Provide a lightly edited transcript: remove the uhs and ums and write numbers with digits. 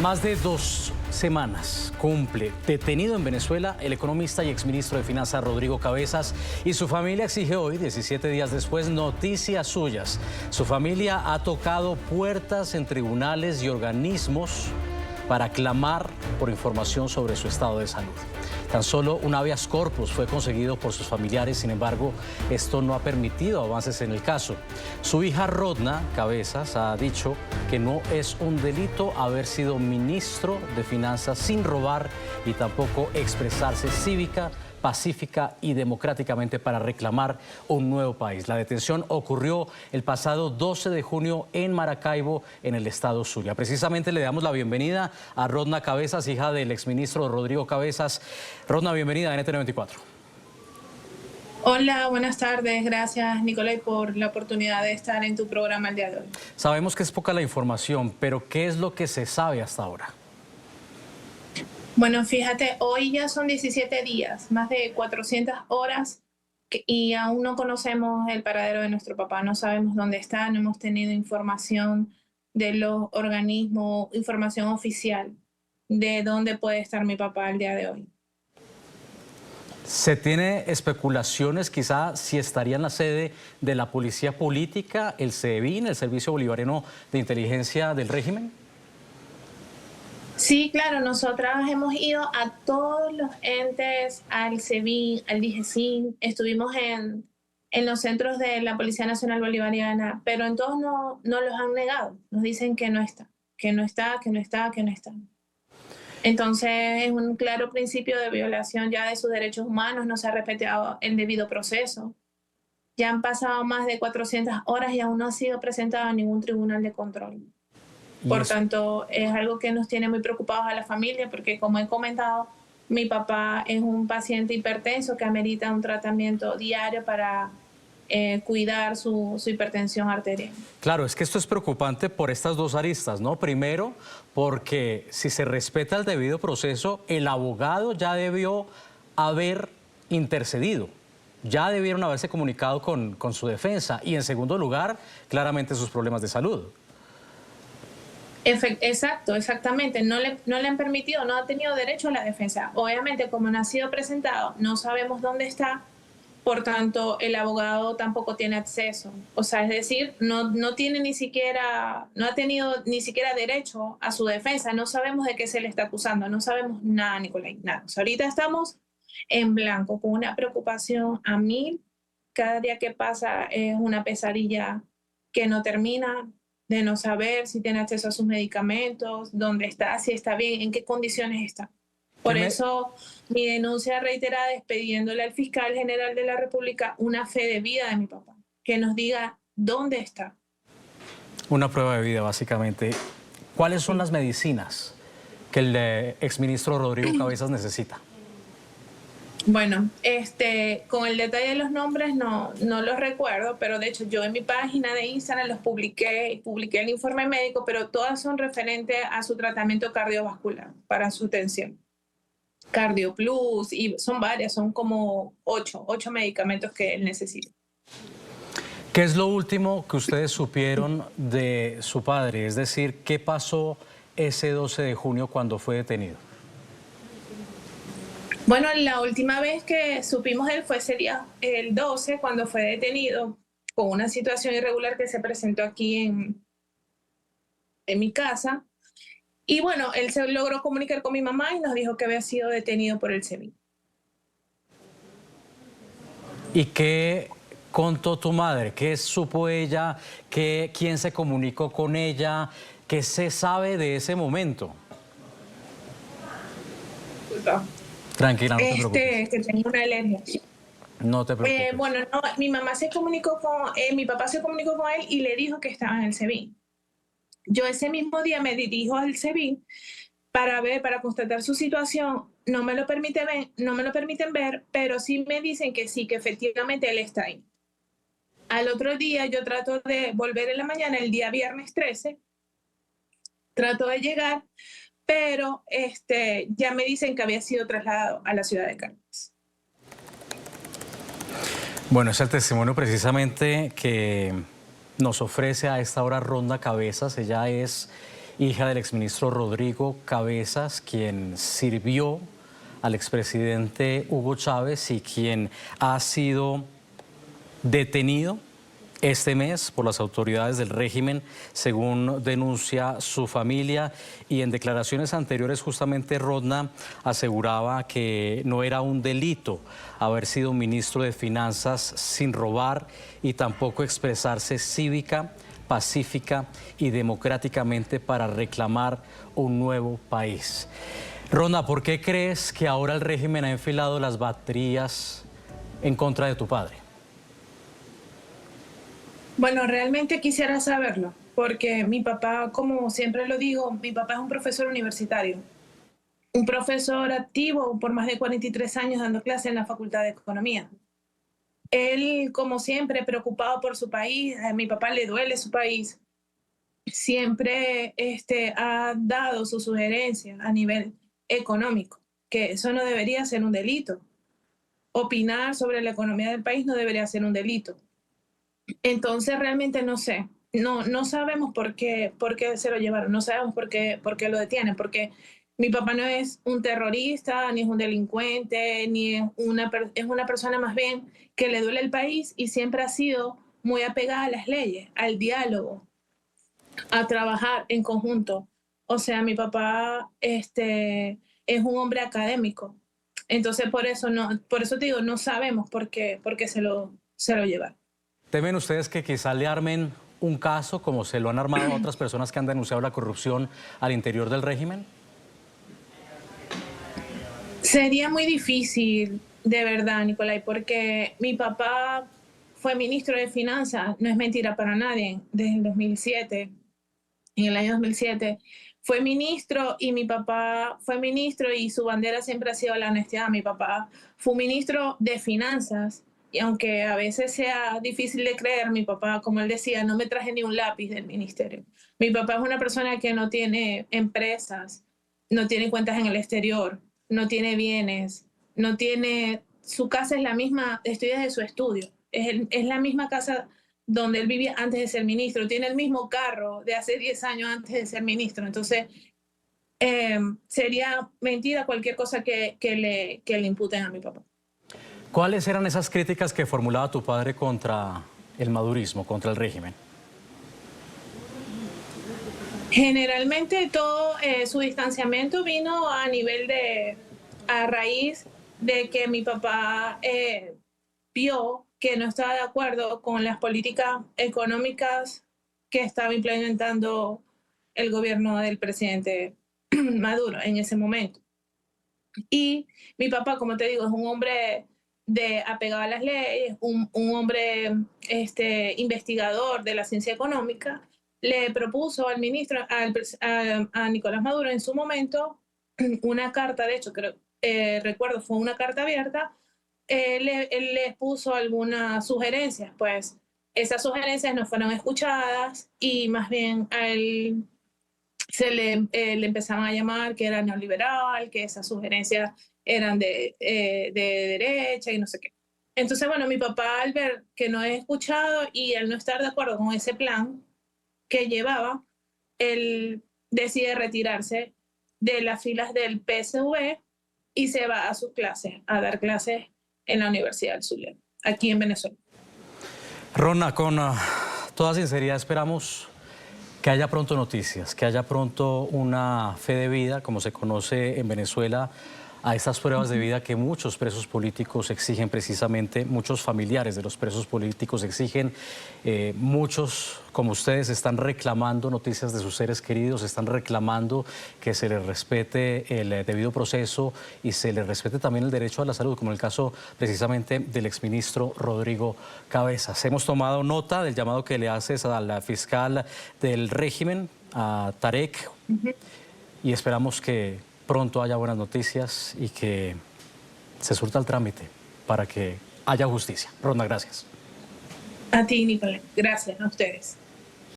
Más de 2 semanas cumple detenido en Venezuela el economista y exministro de Finanzas Rodrigo Cabezas, y su familia exige hoy, 17 días después, noticias suyas. Su familia ha tocado puertas en tribunales y organismos para clamar por información sobre su estado de salud. Tan solo un habeas corpus fue conseguido por sus familiares, sin embargo, esto no ha permitido avances en el caso. Su hija Rodna Cabezas ha dicho que no es un delito haber sido ministro de Finanzas sin robar y tampoco expresarse cívica, pacífica y democráticamente para reclamar un nuevo país. La detención ocurrió el pasado 12 de junio en Maracaibo, en el estado Zulia. Precisamente le damos la bienvenida a Rodna Cabezas, hija del exministro Rodrigo Cabezas. Rodna, bienvenida a NTN24. Hola, buenas tardes. Gracias, Nicolai, por la oportunidad de estar en tu programa el día de hoy. Sabemos que es poca la información, pero ¿qué es lo que se sabe hasta ahora? Bueno, fíjate, hoy ya son 17 días, más de 400 horas y aún no conocemos el paradero de nuestro papá. No sabemos dónde está, no hemos tenido información de los organismos, información oficial de dónde puede estar mi papá el día de hoy. ¿Se tiene especulaciones quizá si estaría en la sede de la Policía Política, el SEBIN, el Servicio Bolivariano de Inteligencia del Régimen? Sí, claro, nosotras hemos ido a todos los entes, al SEBIN, al DIGESIN, estuvimos en los centros de la Policía Nacional Bolivariana, pero en todos no los han negado, nos dicen que no está, que no está, que no está, que no está. Entonces es un claro principio de violación ya de sus derechos humanos, no se ha respetado el debido proceso. Ya han pasado más de 400 horas y aún no ha sido presentado a ningún tribunal de control. Por tanto, es algo que nos tiene muy preocupados a la familia porque, como he comentado, mi papá es un paciente hipertenso que amerita un tratamiento diario para cuidar su hipertensión arterial. Claro, es que esto es preocupante por estas dos aristas, ¿no? Primero, porque si se respeta el debido proceso, el abogado ya debió haber intercedido. Ya debieron haberse comunicado con su defensa. Y en segundo lugar, claramente sus problemas de salud. Exacto, exactamente. No le han permitido, no ha tenido derecho a la defensa. Obviamente, como no ha sido presentado, no sabemos dónde está, por tanto, el abogado tampoco tiene acceso. O sea, es decir, no ha tenido ni siquiera derecho a su defensa. No sabemos de qué se le está acusando, no sabemos nada, Nicolai, nada. O sea, ahorita estamos en blanco, con una preocupación a 1000. Cada día que pasa es una pesadilla que no termina, de no saber si tiene acceso a sus medicamentos, dónde está, si está bien, en qué condiciones está. Por eso mi denuncia reiterada es pidiéndole al fiscal general de la República una fe de vida de mi papá, que nos diga dónde está. Una prueba de vida, básicamente. ¿Cuáles son las medicinas que el exministro Rodrigo Cabezas necesita? Bueno, con el detalle de los nombres no los recuerdo, pero de hecho yo en mi página de Instagram los publiqué el informe médico, pero todas son referentes a su tratamiento cardiovascular para su tensión. Cardio Plus, y son varias, son como 8 medicamentos que él necesita. ¿Qué es lo último que ustedes supieron de su padre? Es decir, ¿qué pasó ese 12 de junio cuando fue detenido? Bueno, la última vez que supimos de él fue ese día, el 12, cuando fue detenido con una situación irregular que se presentó aquí en mi casa. Y bueno, él se logró comunicar con mi mamá y nos dijo que había sido detenido por el SEBIN. ¿Y qué contó tu madre? ¿Qué supo ella? ¿Quién se comunicó con ella? ¿Qué se sabe de ese momento? Tranquila, no te preocupes. Que tengo una alergia. No te preocupes. Bueno, no, mi papá se comunicó con él y le dijo que estaba en el SEBIN. Yo ese mismo día me dirijo al SEBIN para constatar su situación. No me lo permiten ver, pero sí me dicen que sí, que efectivamente él está ahí. Al otro día yo trato de volver en la mañana, el día viernes 13, trato de llegar, pero ya me dicen que había sido trasladado a la ciudad de Caracas. Bueno, es el testimonio precisamente que nos ofrece a esta hora Rodna Cabezas. Ella es hija del exministro Rodrigo Cabezas, quien sirvió al expresidente Hugo Chávez y quien ha sido detenido este mes por las autoridades del régimen, según denuncia su familia. Y en declaraciones anteriores, justamente Rodna aseguraba que no era un delito haber sido ministro de Finanzas sin robar y tampoco expresarse cívica, pacífica y democráticamente para reclamar un nuevo país. Rodna, ¿por qué crees que ahora el régimen ha enfilado las baterías en contra de tu padre? Bueno, realmente quisiera saberlo, porque mi papá, como siempre lo digo, mi papá es un profesor universitario, un profesor activo por más de 43 años dando clases en la Facultad de Economía. Él, como siempre, preocupado por su país, a mi papá le duele su país, siempre ha dado su sugerencia a nivel económico, que eso no debería ser un delito. Opinar sobre la economía del país no debería ser un delito. Entonces realmente no sé, no sabemos por qué se lo llevaron, no sabemos por qué lo detienen, porque mi papá no es un terrorista, ni es un delincuente, ni es una persona más bien que le duele el país y siempre ha sido muy apegada a las leyes, al diálogo, a trabajar en conjunto. O sea, mi papá es un hombre académico. Entonces por eso te digo, no sabemos por qué se lo llevaron. ¿Temen ustedes que quizá le armen un caso como se lo han armado a otras personas que han denunciado la corrupción al interior del régimen? Sería muy difícil, de verdad, Nicolai, porque mi papá fue ministro de Finanzas, no es mentira para nadie, desde el 2007, en el año 2007. Fue ministro y mi papá fue ministro y su bandera siempre ha sido la honestidad. Mi papá fue ministro de Finanzas. Y aunque a veces sea difícil de creer, mi papá, como él decía, no me traje ni un lápiz del ministerio. Mi papá es una persona que no tiene empresas, no tiene cuentas en el exterior, no tiene bienes, no tiene... Su casa es la misma, estoy desde su estudio, es la misma casa donde él vivía antes de ser ministro, tiene el mismo carro de hace 10 años antes de ser ministro. Entonces, sería mentira cualquier cosa que le imputen a mi papá. ¿Cuáles eran esas críticas que formulaba tu padre contra el madurismo, contra el régimen? Generalmente todo su distanciamiento vino a raíz de que mi papá vio que no estaba de acuerdo con las políticas económicas que estaba implementando el gobierno del presidente Maduro en ese momento. Y mi papá, como te digo, es un hombre apegado a las leyes, un hombre investigador de la ciencia económica. Le propuso al ministro, a Nicolás Maduro en su momento, una carta, de hecho, recuerdo, fue una carta abierta. Él le puso algunas sugerencias, pues esas sugerencias no fueron escuchadas y más bien a él le empezaban a llamar que era neoliberal, que esas sugerencias eran de derecha y no sé qué. Entonces, bueno, mi papá, al ver que no he escuchado y al no estar de acuerdo con ese plan que llevaba, él decide retirarse de las filas del PSV y se va a sus clases, a dar clases en la Universidad del Zulia, aquí en Venezuela. Rodna, con toda sinceridad esperamos que haya pronto noticias, que haya pronto una fe de vida, como se conoce en Venezuela, a estas pruebas de vida que muchos presos políticos exigen precisamente, muchos familiares de los presos políticos exigen, muchos como ustedes están reclamando noticias de sus seres queridos, están reclamando que se les respete el debido proceso y se les respete también el derecho a la salud, como en el caso precisamente del exministro Rodrigo Cabezas. Hemos tomado nota del llamado que le haces a la fiscal del régimen, a Tarek, y esperamos que pronto haya buenas noticias y que se surta el trámite para que haya justicia. Rodna, gracias. A ti, Nicolás. Gracias a ustedes.